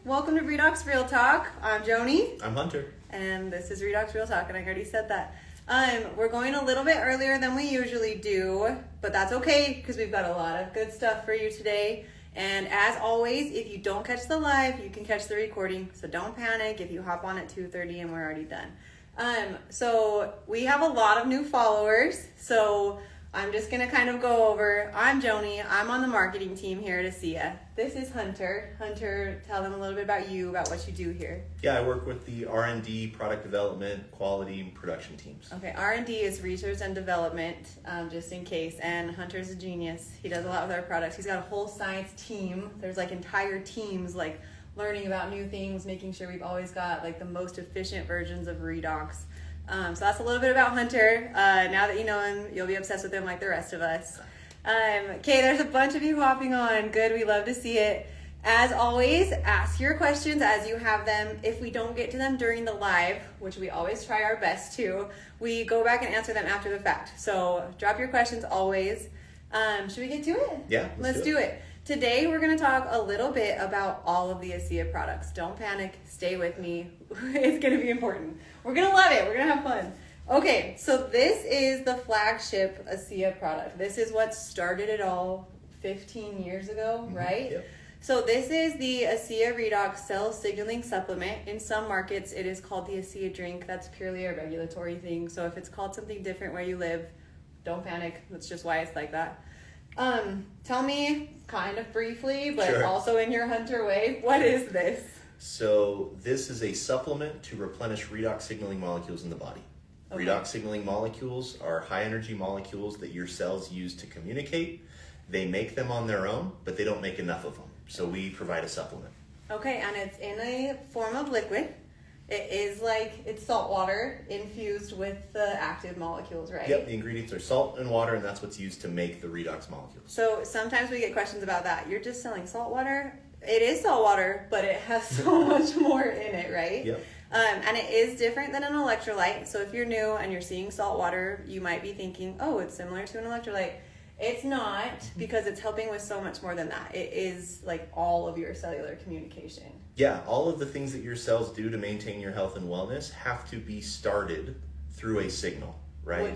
Welcome to Redox Real Talk. I'm Joni. I'm Hunter. And this is Redox Real Talk, and I already said that. We're going a little bit earlier than we usually do, but that's okay because we've got a lot of good stuff for you today. And as always, if you don't catch the live, you can catch the recording, so don't panic if you hop on at 2:30 and we're already done. So we have a lot of new followers, so I'm just going to kind of go over. I'm Joni. I'm on the marketing team here at ASEA. This is Hunter. Hunter, tell them a little bit about you, about what you do here. Yeah, I work with the R&D, product development, quality, and production teams. Okay, R&D is research and development, just in case. And Hunter's a genius. He does a lot with our products. He's got a whole science team. There's like entire teams like learning about new things, making sure we've always got like the most efficient versions of Redox. So that's a little bit about Hunter. Now that you know him, you'll be obsessed with him like the rest of us. Okay, there's a bunch of you hopping on. Good, we love to see it. As always, ask your questions as you have them. If we don't get to them during the live, which we always try our best to, we go back and answer them after the fact. So drop your questions always. Should we get to it? Yeah, let's do it. Today we're going to talk a little bit about all of the ASEA products. Don't panic. Stay with me. It's going to be important. We're going to love it. We're going to have fun. Okay, so this is the flagship ASEA product. This is what started it all 15 years ago, right? Yep. So this is the ASEA Redox Cell Signaling Supplement. In some markets, it is called the ASEA drink. That's purely a regulatory thing. So if it's called something different where you live, don't panic. That's just why it's like that. Tell me kind of briefly, but Sure. also in your Hunter way, what is this? So this is a supplement to replenish redox signaling molecules in the body. Okay. Redox signaling molecules are high energy molecules that your cells use to communicate. They make them on their own, but they don't make enough of them. So we provide a supplement. Okay, and it's in a form of liquid. It is like, it's salt water infused with the active molecules, right? Yep, the ingredients are salt and water, and that's what's used to make the redox molecules. So sometimes we get questions about that. You're just selling salt water? It is salt water, but it has so much more in it, right? Yep. And it is different than an electrolyte. So if you're new and you're seeing salt water, you might be thinking, oh, it's similar to an electrolyte. It's not, because it's helping with so much more than that. It is like all of your cellular communication. Yeah, all of the things that your cells do to maintain your health and wellness have to be started through a signal, right?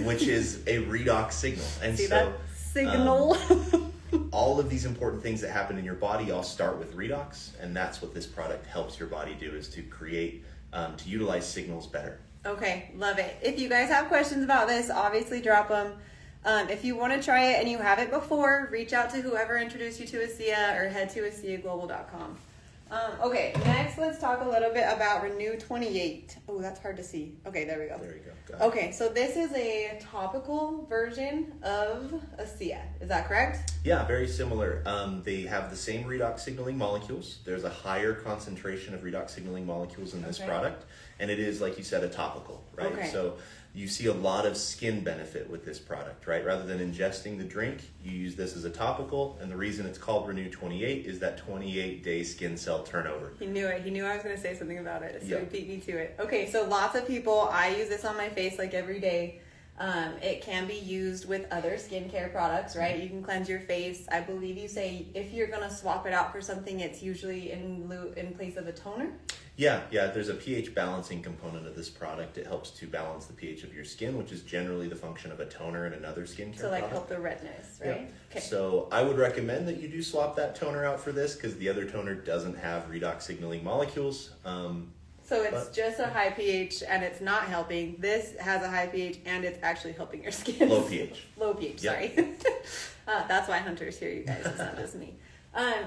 Which is a redox signal. And see so that signal? All of these important things that happen in your body all start with redox, and that's what this product helps your body do, is to create, to utilize signals better. Okay, love it. If you guys have questions about this, obviously drop them. If you want to try it and you have it before, reach out to whoever introduced you to ASEA or head to ASEAglobal.com. Okay, next let's talk a little bit about RENU28. Oh, that's hard to see. Okay, there we go. There you go. Got it. Okay, so this is a topical version of ASEA. Is that correct? Yeah, very similar. They have the same redox signaling molecules. There's a higher concentration of redox signaling molecules in this product, and it is, like you said, a topical, right? Okay. So you see a lot of skin benefit with this product, right? Rather than ingesting the drink, you use this as a topical, and the reason it's called RENU28 is that 28-day skin cell turnover. He knew it. He knew I was going to say something about it, so Yep. he beat me to it. Okay, so lots of people, I use this on my face like every day. It can be used with other skincare products, right? You can cleanse your face. I believe you say if you're going to swap it out for something, it's usually in place of a toner. Yeah, there's a pH balancing component of this product. It helps to balance the pH of your skin, which is generally the function of a toner and another skincare So like product. help the redness, right? Yep. Okay. So I would recommend that you do swap that toner out for this, because the other toner doesn't have redox signaling molecules. So it's just a high pH and it's not helping. This has a high pH and it's actually helping your skin. Low pH. Low pH, Yep. sorry. That's why Hunter's here, you guys. It's not just me.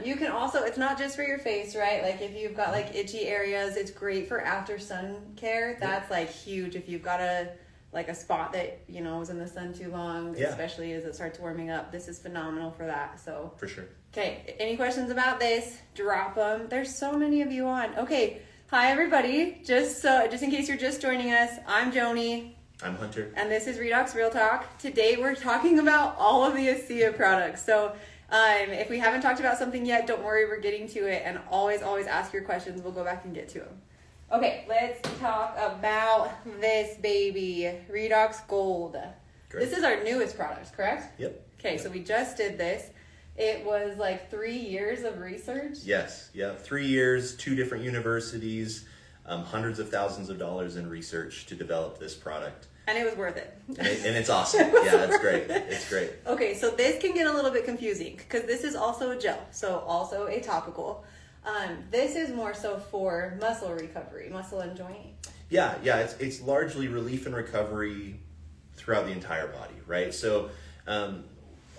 You can also, it's not just for your face, right? Like if you've got like itchy areas, it's great for after sun care. That's like huge. If you've got a spot that, you know, was in the sun too long, especially as it starts warming up, this is phenomenal for that. So For sure. Okay, any questions about this? Drop them. There's so many of you on. Okay, hi everybody. Just in case you're just joining us, I'm Joni. I'm Hunter. And this is Redox Real Talk. Today we're talking about all of the ASEA products. So if we haven't talked about something yet, don't worry, we're getting to it. And always ask your questions. We'll go back and get to them. Okay, let's talk about this baby, Redox Gold. Great. This is our newest product, correct? Yep. Okay, so we just did this. It was like 3 years of research. Yes, yeah, 3 years, 2 different universities, hundreds of thousands of dollars in research to develop this product. And it was worth it. And it's awesome. Yeah, it's great. It's great. Okay, so this can get a little bit confusing because this is also a gel, so also a topical. This is more so for muscle recovery, muscle and joint. Yeah, it's largely relief and recovery throughout the entire body, right? So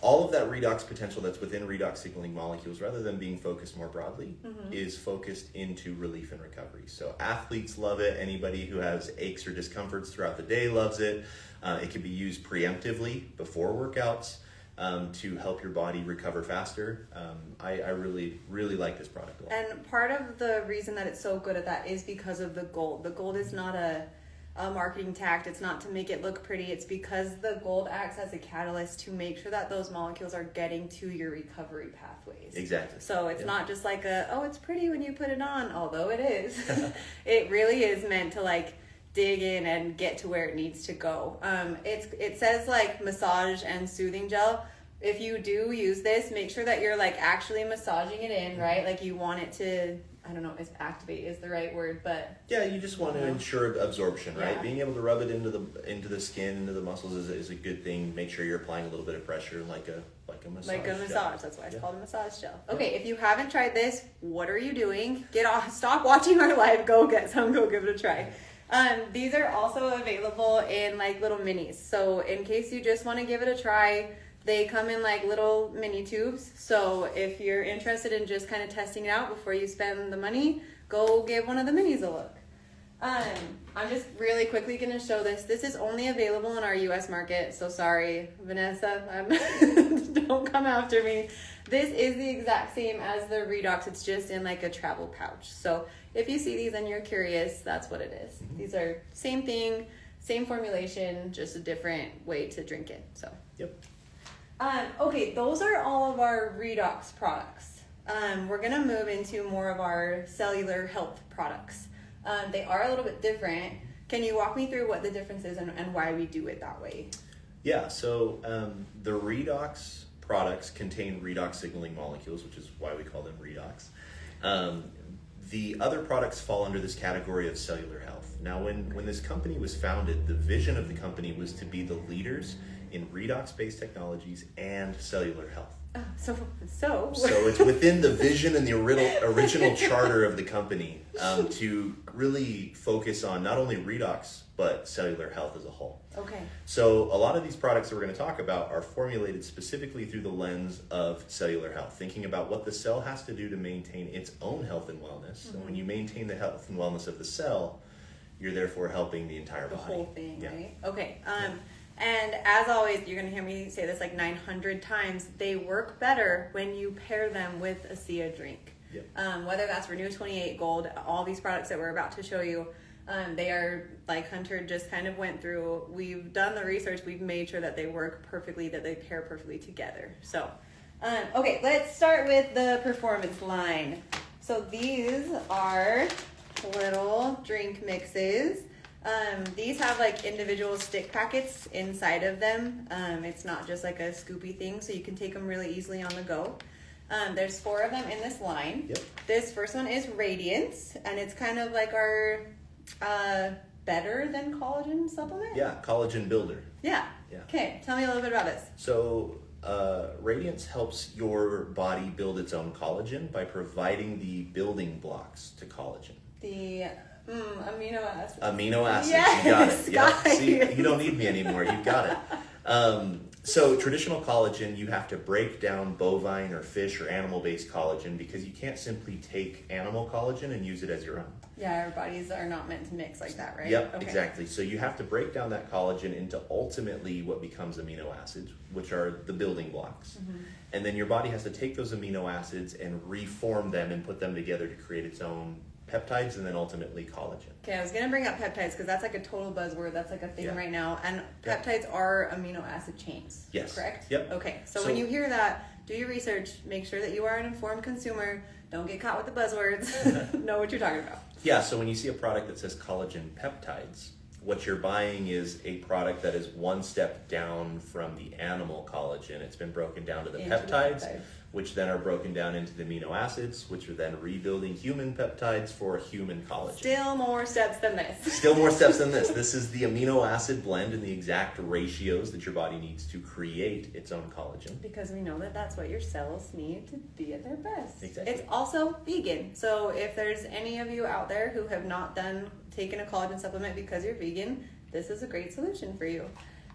all of that redox potential that's within redox signaling molecules, rather than being focused more broadly, is focused into relief and recovery. So athletes love it. Anybody who has aches or discomforts throughout the day loves it. It can be used preemptively before workouts to help your body recover faster. I really, really like this product a lot. And part of the reason that it's so good at that is because of the gold. The gold is not a marketing tact. It's not to make it look pretty. It's because the gold acts as a catalyst to make sure that those molecules are getting to your recovery pathways. Exactly. So it's not just like it's pretty when you put it on, although it is. It really is meant to like dig in and get to where it needs to go. It says like massage and soothing gel. If you do use this, make sure that you're like actually massaging it in, right? Like you want it to, I don't know if activate is the right word, but yeah, you just want to ensure absorption, right? Yeah. Being able to rub it into the skin, into the muscles is a good thing. Make sure you're applying a little bit of pressure, like a massage. Like a massage. Gel. That's why it's called a massage gel. Okay, if you haven't tried this, what are you doing? Get off. Stop watching our live. Go get some. Go give it a try. These are also available in like little minis. So in case you just want to give it a try, they come in like little mini tubes. So if you're interested in just kind of testing it out before you spend the money, go give one of the minis a look. I'm just really quickly going to show this. This is only available in our U.S. market. So sorry, Vanessa, don't come after me. This is the exact same as the Redox. It's just in like a travel pouch. So if you see these and you're curious, that's what it is. These are same thing, same formulation, just a different way to drink it. So. Yep. Okay, those are all of our Redox products. We're going to move into more of our cellular health products. They are a little bit different. Can you walk me through what the difference is and why we do it that way? Yeah, so the Redox products contain redox signaling molecules, which is why we call them Redox. The other products fall under this category of cellular health. Now, when this company was founded, the vision of the company was to be the leaders in redox-based technologies and cellular health. So it's within the vision and the original charter of the company to really focus on not only redox, but cellular health as a whole. Okay. So a lot of these products that we're going to talk about are formulated specifically through the lens of cellular health, thinking about what the cell has to do to maintain its own health and wellness. So when you maintain the health and wellness of the cell, you're therefore helping the entire body. The whole thing, yeah. right? Okay. And as always, you're going to hear me say this like 900 times, they work better when you pair them with ASEA drink. Yep. Whether that's Renew28 Gold, all these products that we're about to show you, they are, like Hunter just kind of went through, we've done the research, we've made sure that they work perfectly, that they pair perfectly together. So, okay, let's start with the performance line. So these are little drink mixes. These have like individual stick packets inside of them. It's not just like a scoopy thing, so you can take them really easily on the go. There's 4 of them in this line. Yep. This first one is Radiance, and it's kind of like our better than collagen supplement. Yeah, collagen builder. Yeah. Yeah. Okay, tell me a little bit about this. So Radiance helps your body build its own collagen by providing the building blocks to collagen. The amino acids. Amino acids, Yes, you got it. Yep. guys. See, you don't need me anymore. You've got it. So traditional collagen, you have to break down bovine or fish or animal-based collagen because you can't simply take animal collagen and use it as your own. Yeah, our bodies are not meant to mix like that, right? Yep, Okay. exactly. So you have to break down that collagen into ultimately what becomes amino acids, which are the building blocks. And then your body has to take those amino acids and reform them and put them together to create its own peptides and then ultimately collagen. Okay, I was going to bring up peptides because that's like a total buzzword. That's like a thing right now. And peptides are amino acid chains. Yes. Correct? Yep. Okay, so when you hear that, do your research. Make sure that you are an informed consumer. Don't get caught with the buzzwords. Know what you're talking about. Yeah, so when you see a product that says collagen peptides, what you're buying is a product that is one step down from the animal collagen. It's been broken down to the Into the peptides, peptide. which then are broken down into the amino acids, which are then rebuilding human peptides for human collagen. Still more steps than this. Still more steps than this. This is the amino acid blend and the exact ratios that your body needs to create its own collagen. Because we know that that's what your cells need to be at their best. Exactly. It's also vegan. So if there's any of you out there who have not taken a collagen supplement because you're vegan, this is a great solution for you.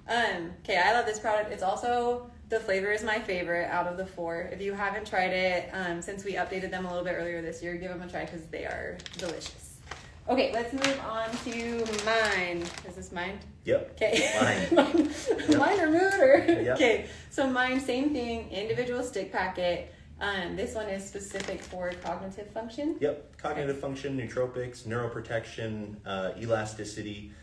Okay, I love this product. It's also, the flavor is my favorite out of the 4. If you haven't tried it, since we updated them a little bit earlier this year, give them a try because they are delicious. Okay, let's move on to mine. Is this mine? Yep. Okay. Mine. Yep. Mine or mood or? Yep. Okay, so mine, same thing, individual stick packet. This one is specific for cognitive function. Yep. Cognitive function, nootropics, neuroprotection, elasticity.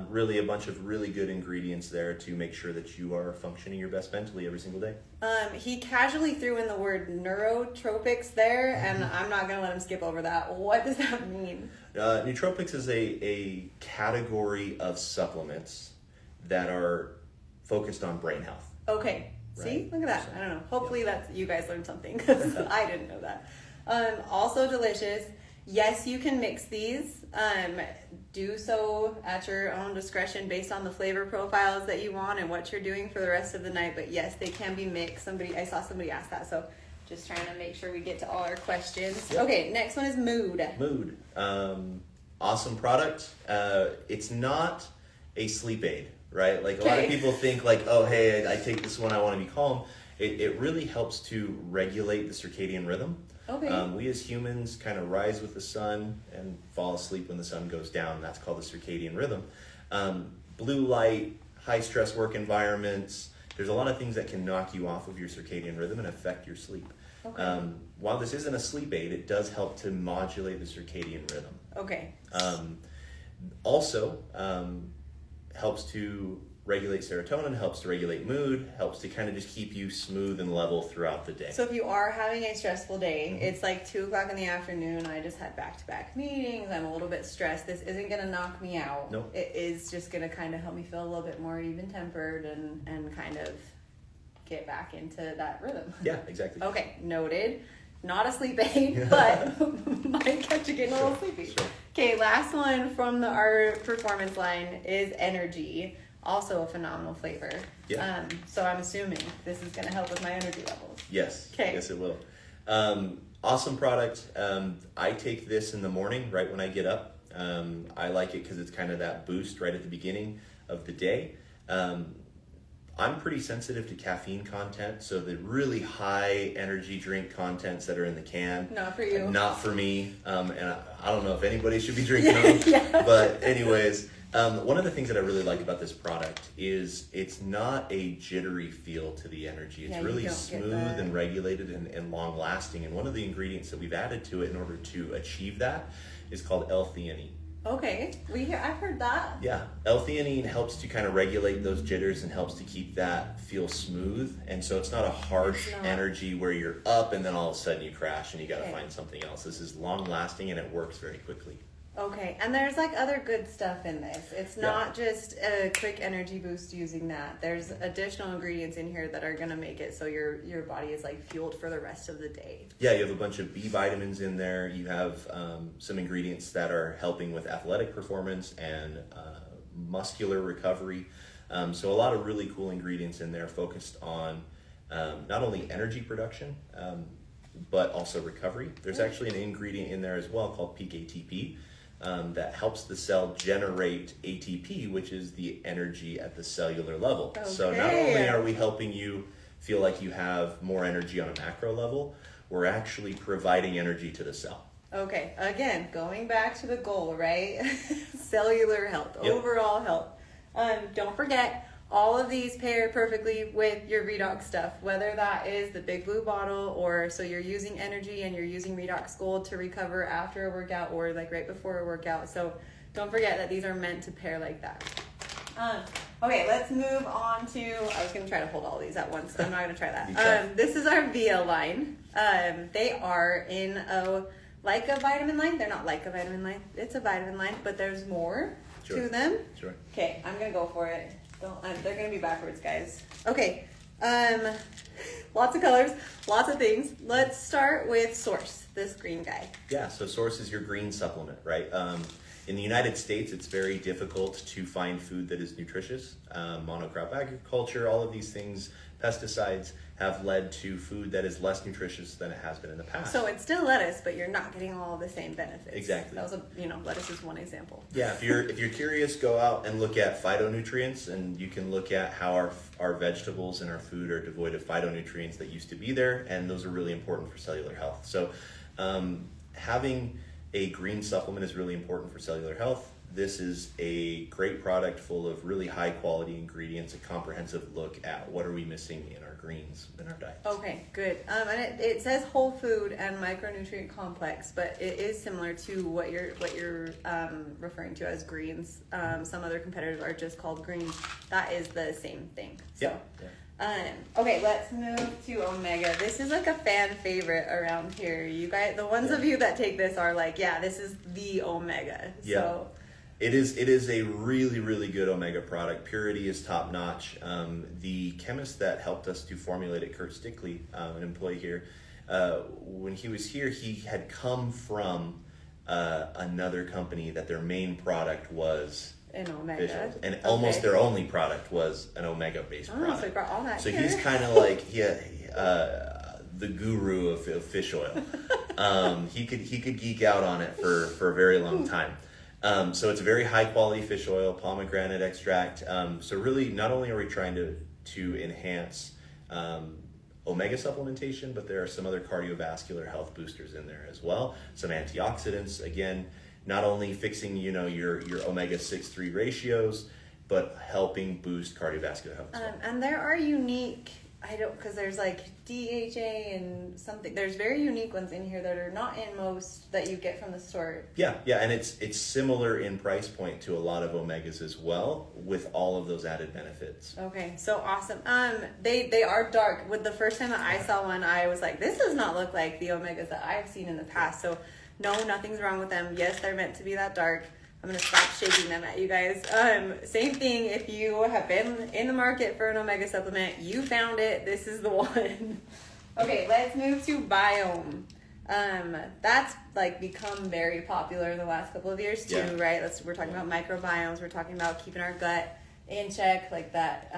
Really a bunch of really good ingredients there to make sure that you are functioning your best mentally every single day. He casually threw in the word neurotropics there, and I'm not going to let him skip over that. What does that mean? Nootropics is a category of supplements that are focused on brain health. Okay. Right. See? Look at that. I don't know. Hopefully that's you guys learned something because I didn't know that. Also delicious. Yes, you can mix these. Do so at your own discretion based on the flavor profiles that you want and what you're doing for the rest of the night. But yes, they can be mixed. I saw somebody ask that, so just trying to make sure we get to all our questions. Yep. Okay, next one is Mood. Mood. Awesome product. It's not a sleep aid, right? Like a lot of people think like, oh, hey, I take this one, I want to be calm. It really helps to regulate the circadian rhythm. Okay. We as humans kind of rise with the sun and fall asleep when the sun goes down. That's called the circadian rhythm. Blue light, high stress work environments, there's a lot of things that can knock you off of your circadian rhythm and affect your sleep. Okay. While this isn't a sleep aid, it does help to modulate the circadian rhythm. Okay. Also, helps to regulate serotonin, helps to regulate mood, helps to kind of just keep you smooth and level throughout the day. So if you are having a stressful day, it's like 2 o'clock in the afternoon, I just had back-to-back meetings, I'm a little bit stressed, this isn't going to knock me out. Nope. It is just going to kind of help me feel a little bit more even-tempered and kind of get back into that rhythm. Yeah, exactly. Okay, noted. Not a sleep aid, but might catch you getting a little sleepy. Sure. Okay, last one from our performance line is Energy. Also a phenomenal flavor. Yeah. So I'm assuming this is going to help with my energy levels. Yes. Okay. Yes, it will. Awesome product. I take this in the morning right when I get up. I like it because it's kind of that boost right at the beginning of the day. I'm pretty sensitive to caffeine content, so the really high energy drink contents that are in the can. Not for you. Not for me. And I don't know if anybody should be drinking them. Yeah. But anyways, one of the things that I really like about this product is it's not a jittery feel to the energy. It's really smooth and regulated and long lasting. And one of the ingredients that we've added to it in order to achieve that is called L-theanine. Okay, I've heard that. Yeah, L-theanine helps to kind of regulate those jitters and helps to keep that feel smooth. And so it's not a harsh energy where you're up and then all of a sudden you crash and you got to find something else. This is long lasting and it works very quickly. Okay, and there's like other good stuff in this. It's not just a quick energy boost using that. There's additional ingredients in here that are going to make it so your body is like fueled for the rest of the day. Yeah, you have a bunch of B vitamins in there. You have some ingredients that are helping with athletic performance and muscular recovery. So a lot of really cool ingredients in there focused on not only energy production, but also recovery. There's actually an ingredient in there as well called peak ATP. That helps the cell generate ATP, which is the energy at the cellular level. Okay. So not only are we helping you feel like you have more energy on a macro level, we're actually providing energy to the cell. Okay, again, going back to the goal, right? Cellular health, overall health. Don't forget, all of these pair perfectly with your Redox stuff, whether that is the big blue bottle or so you're using energy and you're using Redox Gold to recover after a workout or like right before a workout. So don't forget that these are meant to pair like that. Okay, let's move on to, I was going to try to hold all these at once. I'm not going to try that. This is our VIA line. They are in like a vitamin line. They're not like a vitamin line. It's a vitamin line, but there's more to them. Sure. Okay, I'm going to go for it. They're going to be backwards, guys. Okay, Lots of colors, lots of things. Let's start with Source, this green guy. Yeah, so Source is your green supplement, right? In the United States, it's very difficult to find food that is nutritious. Monocrop agriculture, all of these things, pesticides, have led to food that is less nutritious than it has been in the past. So it's still lettuce, but you're not getting all the same benefits. Exactly. That was lettuce is one example. Yeah, if you're curious, go out and look at phytonutrients, and you can look at how our vegetables and our food are devoid of phytonutrients that used to be there, and those are really important for cellular health. So having a green supplement is really important for cellular health. This is a great product full of really high quality ingredients, a comprehensive look at what are we missing in our greens in our diets. Okay, good. And it says whole food and micronutrient complex, but it is similar to what you're referring to as greens. Some other competitors are just called greens. That is the same thing. So. Yeah. Okay, let's move to Omega. This is like a fan favorite around here. You guys, the ones of you that take this are like, yeah, this is the Omega. Yeah. So. It is a really, really good Omega product. Purity is top notch. The chemist that helped us to formulate it, Kurt Stickley, an employee here, when he was here, he had come from another company that their main product was an Omega. fish oils, and almost their only product was an Omega-based product. So he brought all that So here. he's kind of like the guru of fish oil. He could geek out on it for a very long time. So it's a very high quality fish oil, pomegranate extract. So really, not only are we trying to enhance omega supplementation, but there are some other cardiovascular health boosters in there as well. Some antioxidants, again, not only fixing your omega-6-3 ratios, but helping boost cardiovascular health as well. And there are unique, because there's like DHA and something. There's very unique ones in here that are not in most that you get from the store. Yeah, and it's similar in price point to a lot of omegas as well, with all of those added benefits. Okay, so awesome. They are dark. With the first time that I saw one, I was like, this does not look like the omegas that I've seen in the past. So no, nothing's wrong with them. Yes, they're meant to be that dark. I'm going to stop shaking them at you guys. Same thing, if you have been in the market for an omega supplement, you found it, this is the one. Okay, let's move to Biome. That's like become very popular in the last couple of years too, Yeah. right? We're talking about microbiomes, we're talking about keeping our gut in check, like that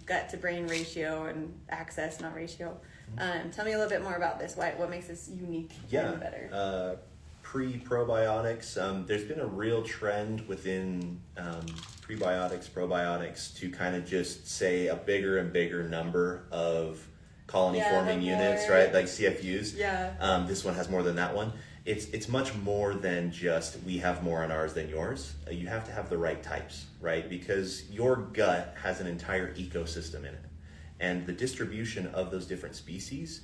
gut to brain ratio and access, not ratio. Tell me a little bit more about this. What makes this unique and better? Pre-probiotics, there's been a real trend within prebiotics, probiotics to kind of just say a bigger and bigger number of colony-forming units, right? Like CFUs. Yeah. This one has more than that one. It's much more than just we have more on ours than yours. You have to have the right types, right? Because your gut has an entire ecosystem in it. And the distribution of those different species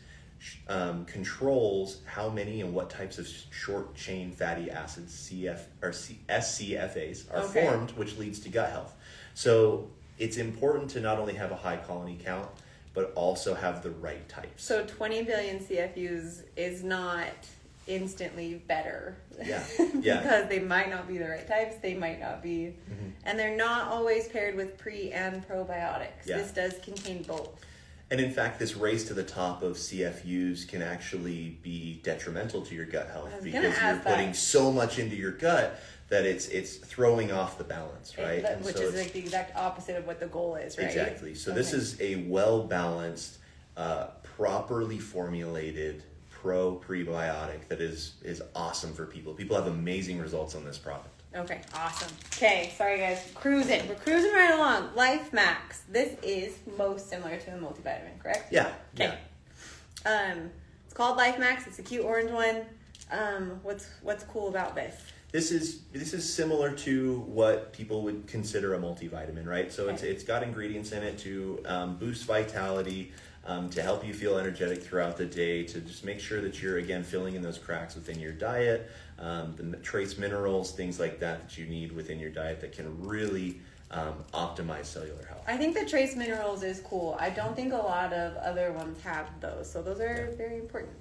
controls how many and what types of short chain fatty acids SCFAs are formed, which leads to gut health. So it's important to not only have a high colony count, but also have the right types. So 20 billion CFUs is not instantly better. Yeah. Because they might not be the right types, they might not be, and they're not always paired with pre and probiotics. Yeah. This does contain both. And in fact, this race to the top of CFUs can actually be detrimental to your gut health because you're putting so much into your gut that it's throwing off the balance, right? Which is like the exact opposite of what the goal is, right? Exactly. So this is a well-balanced, properly formulated prebiotic that is awesome for people. People have amazing results on this product. Okay, awesome. Okay, sorry guys, we're cruising right along. Life Max. This is most similar to a multivitamin, correct? Yeah. Okay. Yeah. It's called Life Max. It's a cute orange one. What's cool about this? This is similar to what people would consider a multivitamin, right? So it's got ingredients in it to boost vitality, to help you feel energetic throughout the day, to just make sure that you're, again, filling in those cracks within your diet, the trace minerals, things like that you need within your diet that can really optimize cellular health. I think the trace minerals is cool. I don't think a lot of other ones have those, so those are very important.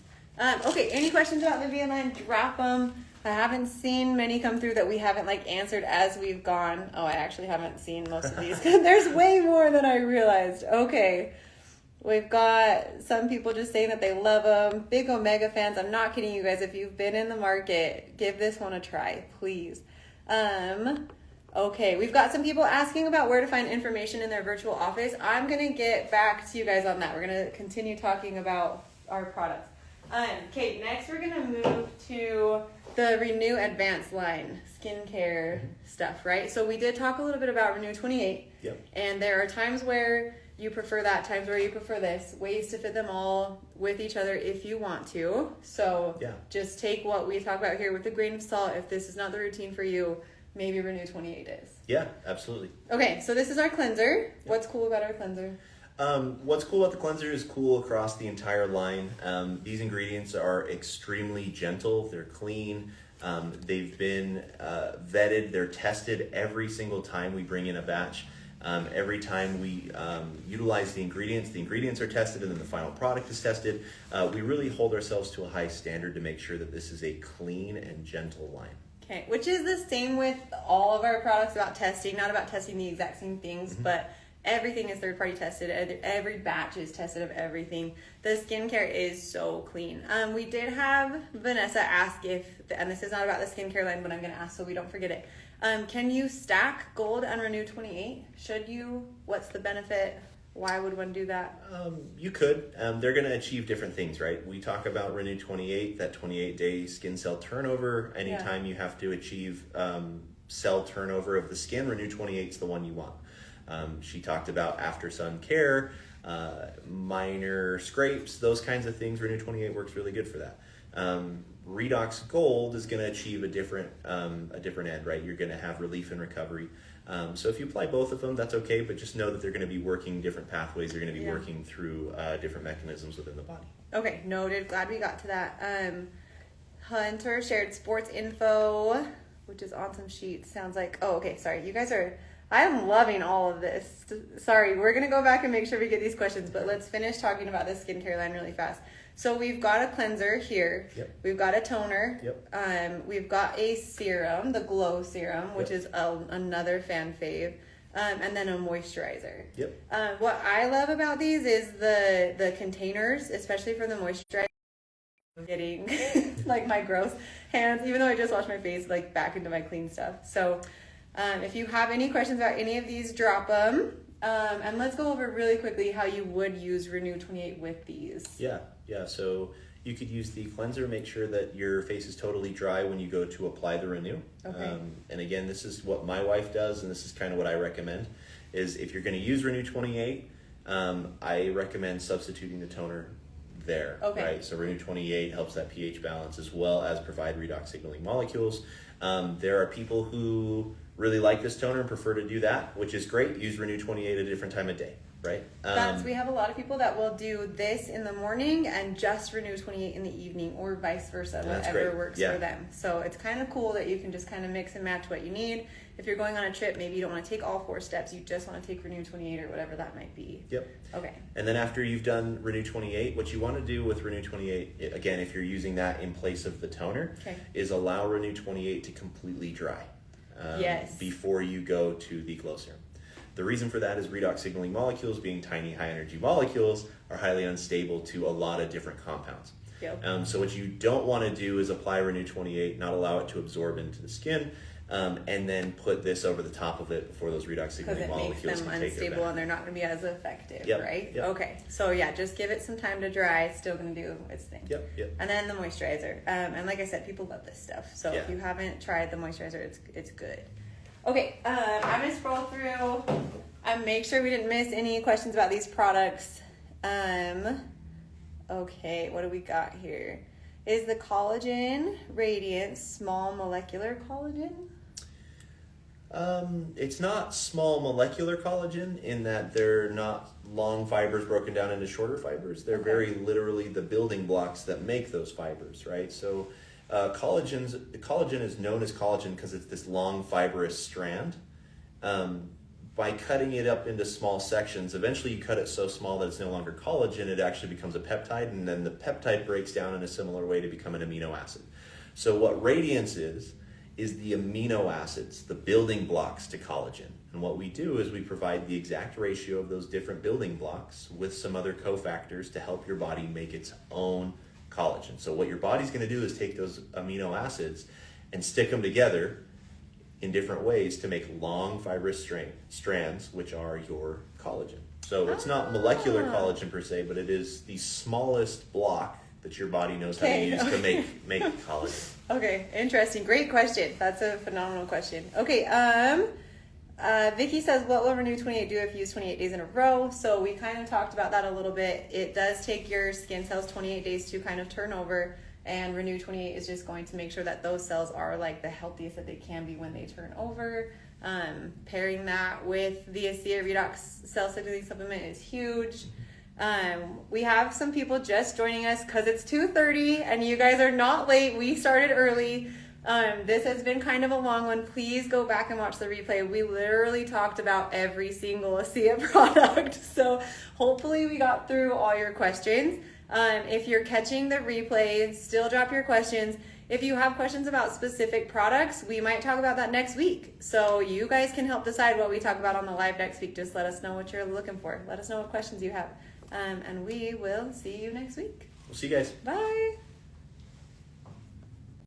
Okay, any questions about the VIA line? Drop them. I haven't seen many come through that we haven't answered as we've gone. Oh, I actually haven't seen most of these. There's way more than I realized. Okay. We've got some people just saying that they love them. Big Omega fans. I'm not kidding you guys. If you've been in the market, give this one a try, please. Okay, we've got some people asking about where to find information in their virtual office. I'm going to get back to you guys on that. We're going to continue talking about our products. Okay, next we're going to move to the Renew Advanced line, skincare stuff, right? So we did talk a little bit about Renew28. Yep. And there are times where you prefer that, times where you prefer this, ways to fit them all with each other if you want to. So just take what we talk about here with a grain of salt. If this is not the routine for you, maybe Renew28 is. Yeah, absolutely. Okay, so this is our cleanser. What's cool about our cleanser? What's cool about the cleanser is cool across the entire line. These ingredients are extremely gentle. They're clean. They've been vetted. They're tested every single time we bring in a batch. Every time we utilize the ingredients are tested, and then the final product is tested. We really hold ourselves to a high standard to make sure that this is a clean and gentle line. Okay, which is the same with all of our products about testing, not about testing the exact same things, but everything is third-party tested. Every batch is tested of everything. The skincare is so clean. We did have Vanessa ask if, and this is not about the skincare line, but I'm going to ask so we don't forget it. Can you stack Gold and Renew28? Should you? What's the benefit? Why would one do that? You could. They're going to achieve different things, right? We talk about Renew28, that 28-day skin cell turnover. Anytime you have to achieve cell turnover of the skin, Renew28 is the one you want. She talked about after sun care, minor scrapes, those kinds of things. Renew28 works really good for that. Redox Gold is going to achieve a different end, right? You're going to have relief and recovery. So if you apply both of them, that's okay, but just know that they're going to be working different pathways. They're going to be working through different mechanisms within the body. Okay, noted. Glad we got to that. Hunter shared sports info, which is on some sheets. Sounds like, sorry. You guys are, I am loving all of this. Sorry, we're going to go back and make sure we get these questions, but let's finish talking about this skincare line really fast. So we've got a cleanser here. Yep. We've got a toner. Yep. We've got a serum, the Glow Serum, which is another fan fave. And then a moisturizer. Yep. What I love about these is the containers, especially for the moisturizer. I'm getting like my gross hands, even though I just washed my face, like back into my clean stuff. So if you have any questions about any of these, drop them. And let's go over really quickly how you would use Renew28 with these. Yeah. So you could use the cleanser, make sure that your face is totally dry when you go to apply the Renew. Okay. And again, this is what my wife does, and this is kind of what I recommend, is if you're going to use Renew28, I recommend substituting the toner there. Okay. Right? So Renew28 helps that pH balance as well as provide redox signaling molecules. There are people who really like this toner and prefer to do that, which is great. Use Renew28 at a different time of day, right? We have a lot of people that will do this in the morning and just Renew28 in the evening, or vice versa, whatever works for them. So it's kind of cool that you can just kind of mix and match what you need. If you're going on a trip, maybe you don't want to take all 4 steps, you just want to take Renew28 or whatever that might be. Yep. Okay. And then after you've done Renew28, what you want to do with Renew28, again, if you're using that in place of the toner, is allow Renew28 to completely dry. Before you go to the Glow Serum. The reason for that is redox signaling molecules, being tiny high energy molecules, are highly unstable to a lot of different compounds. So what you don't want to do is apply Renew28, not allow it to absorb into the skin, and then put this over the top of it before those redox signaling molecules makes them unstable and they're not going to be as effective, right? Okay, so just give it some time to dry. It's still going to do its thing. And then the moisturizer. And like I said, people love this stuff. So if you haven't tried the moisturizer, it's good. Okay, I'm going to scroll through and make sure we didn't miss any questions about these products. Okay, what do we got here? Is the collagen radiant small molecular collagen? It's not small molecular collagen in that they're not long fibers broken down into shorter fibers. They're very literally the building blocks that make those fibers, right? So collagen is known as collagen because it's this long fibrous strand. By cutting it up into small sections, eventually you cut it so small that it's no longer collagen, it actually becomes a peptide, and then the peptide breaks down in a similar way to become an amino acid. So what radiance is is the amino acids, the building blocks to collagen. And what we do is we provide the exact ratio of those different building blocks with some other cofactors to help your body make its own collagen. So what your body's going to do is take those amino acids and stick them together in different ways to make long fibrous strands, which are your collagen. So it's not molecular collagen per se, but it is the smallest block that your body knows how to use to make collagen. Okay, interesting. Great question. That's a phenomenal question. Okay, Vicky says, what will RENU28 do if you use 28 days in a row? So we kind of talked about that a little bit. It does take your skin cells 28 days to kind of turn over, and RENU28 is just going to make sure that those cells are like the healthiest that they can be when they turn over. Pairing that with the ASEA Redox cell signaling supplement is huge. We have some people just joining us because it's 2:30 and you guys are not late. We started early. This has been kind of a long one. Please go back and watch the replay. We literally talked about every single ASEA product. So hopefully we got through all your questions. If you're catching the replay, still drop your questions. If you have questions about specific products, we might talk about that next week. So you guys can help decide what we talk about on the live next week. Just let us know what you're looking for. Let us know what questions you have. And we will see you next week. We'll see you guys. Bye.